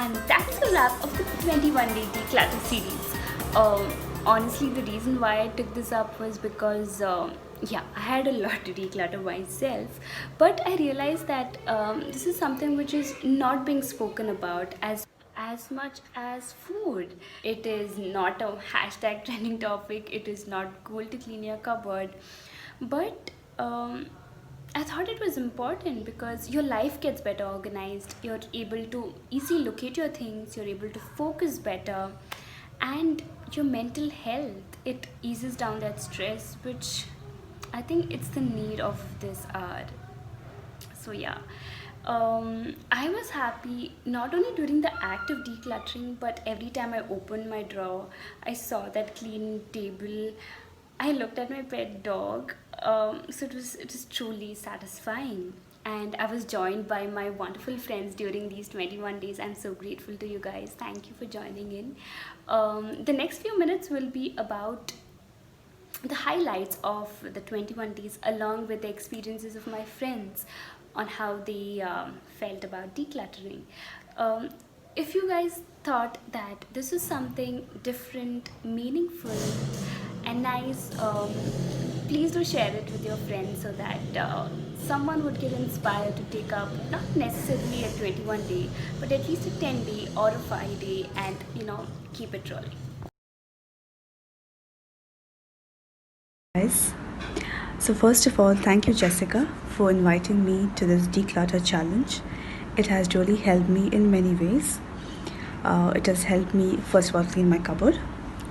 And that is a wrap of the 21-day declutter series. Honestly, the reason why I took this up was because, yeah, I had a lot to declutter myself, but I realized that this is something which is not being spoken about as much as food. It is not a hashtag trending topic. It is not cool to clean your cupboard, but I thought it was important because your life gets better organized. You're able to easily locate your things. You're able to focus better, and your mental health, it eases down that stress, which I think it's the need of this hour. So yeah, I was happy not only during the act of decluttering, but every time I opened my drawer, I saw that clean table. I looked at my pet dog. So it was truly satisfying. And I was joined by my wonderful friends during these 21 days. I'm so grateful to you guys. Thank you for joining in. The next few minutes will be about the highlights of the 21 days along with the experiences of my friends on how they felt about decluttering. um, if you guys thought that this is something different, meaningful, and nice, please do share it with your friends so that someone would get inspired to take up not necessarily a 21 day but at least a 10-day or a 5-day, and keep it rolling. Guys, so first of all, thank you, Jessica, for inviting me to this declutter challenge. It has really helped me in many ways. It has helped me first of all clean my cupboard.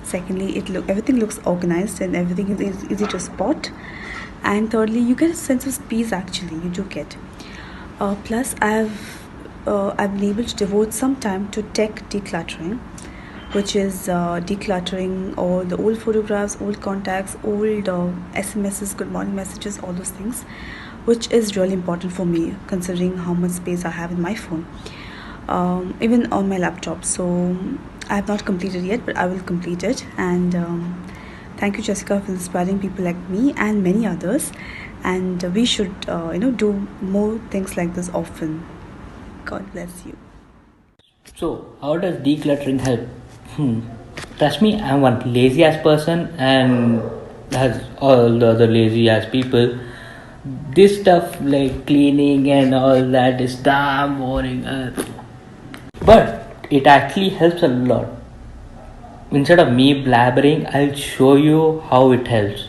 Secondly, everything looks organized and everything is easy to spot. And thirdly, you get a sense of peace. Actually, you do get. Plus, I've been able to devote some time to tech decluttering, which is decluttering all the old photographs, old contacts, old SMSs, good morning messages, all those things, which is really important for me considering how much space I have in my phone, even on my laptop. So I have not completed yet, but I will complete it. And thank you, Jessica, for inspiring people like me and many others. And we should, do more things like this often. God bless you. So, how does decluttering help? Hmm. Trust me, I'm one lazy ass person, and as all the other lazy ass people, this stuff like cleaning and all that is damn boring. But it actually helps a lot. Instead of me blabbering, I'll show you how it helps.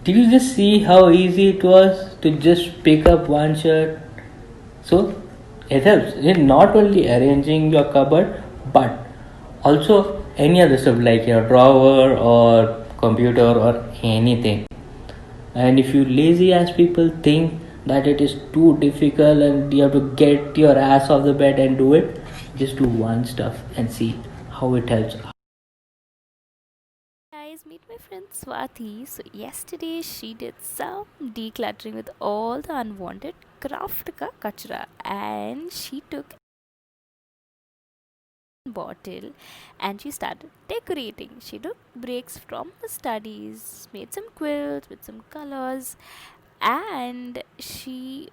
Did you just see how easy it was to just pick up one shirt? So it helps in not only arranging your cupboard but also any other stuff like your drawer or computer or anything. And if you lazy ass people think that it is too difficult and you have to get your ass off the bed and do it, just do one stuff and see how it helps. Guys, meet my friend Swati. So yesterday she did some decluttering with all the unwanted craft ka kachra, and she took a bottle and she started decorating. She took breaks from the studies, made some quilts with some colors, and she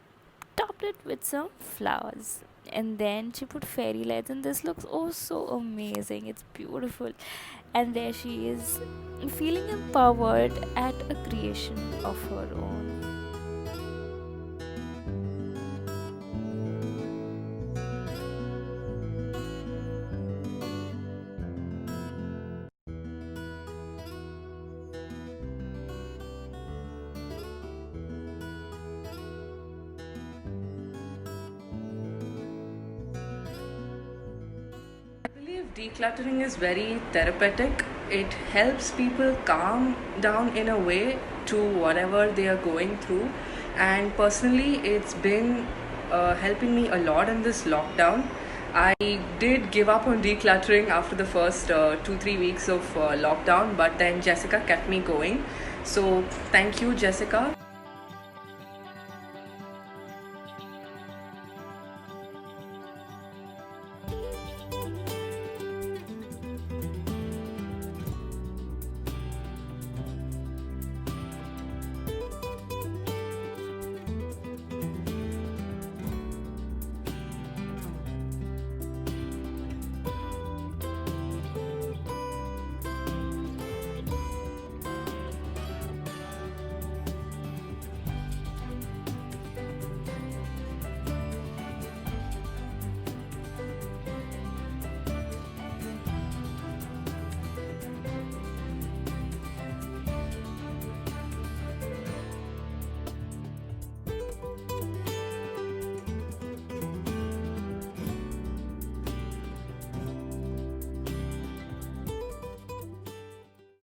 topped it with some flowers, and then she put fairy lights, and this looks oh so amazing. It's beautiful. And there she is, feeling empowered at a creation of her own. Decluttering is very therapeutic. It helps people calm down in a way to whatever they are going through. And personally, it's been helping me a lot in this lockdown. I did give up on decluttering after the first 2-3 weeks of lockdown, but then Jessica kept me going. So, thank you, Jessica.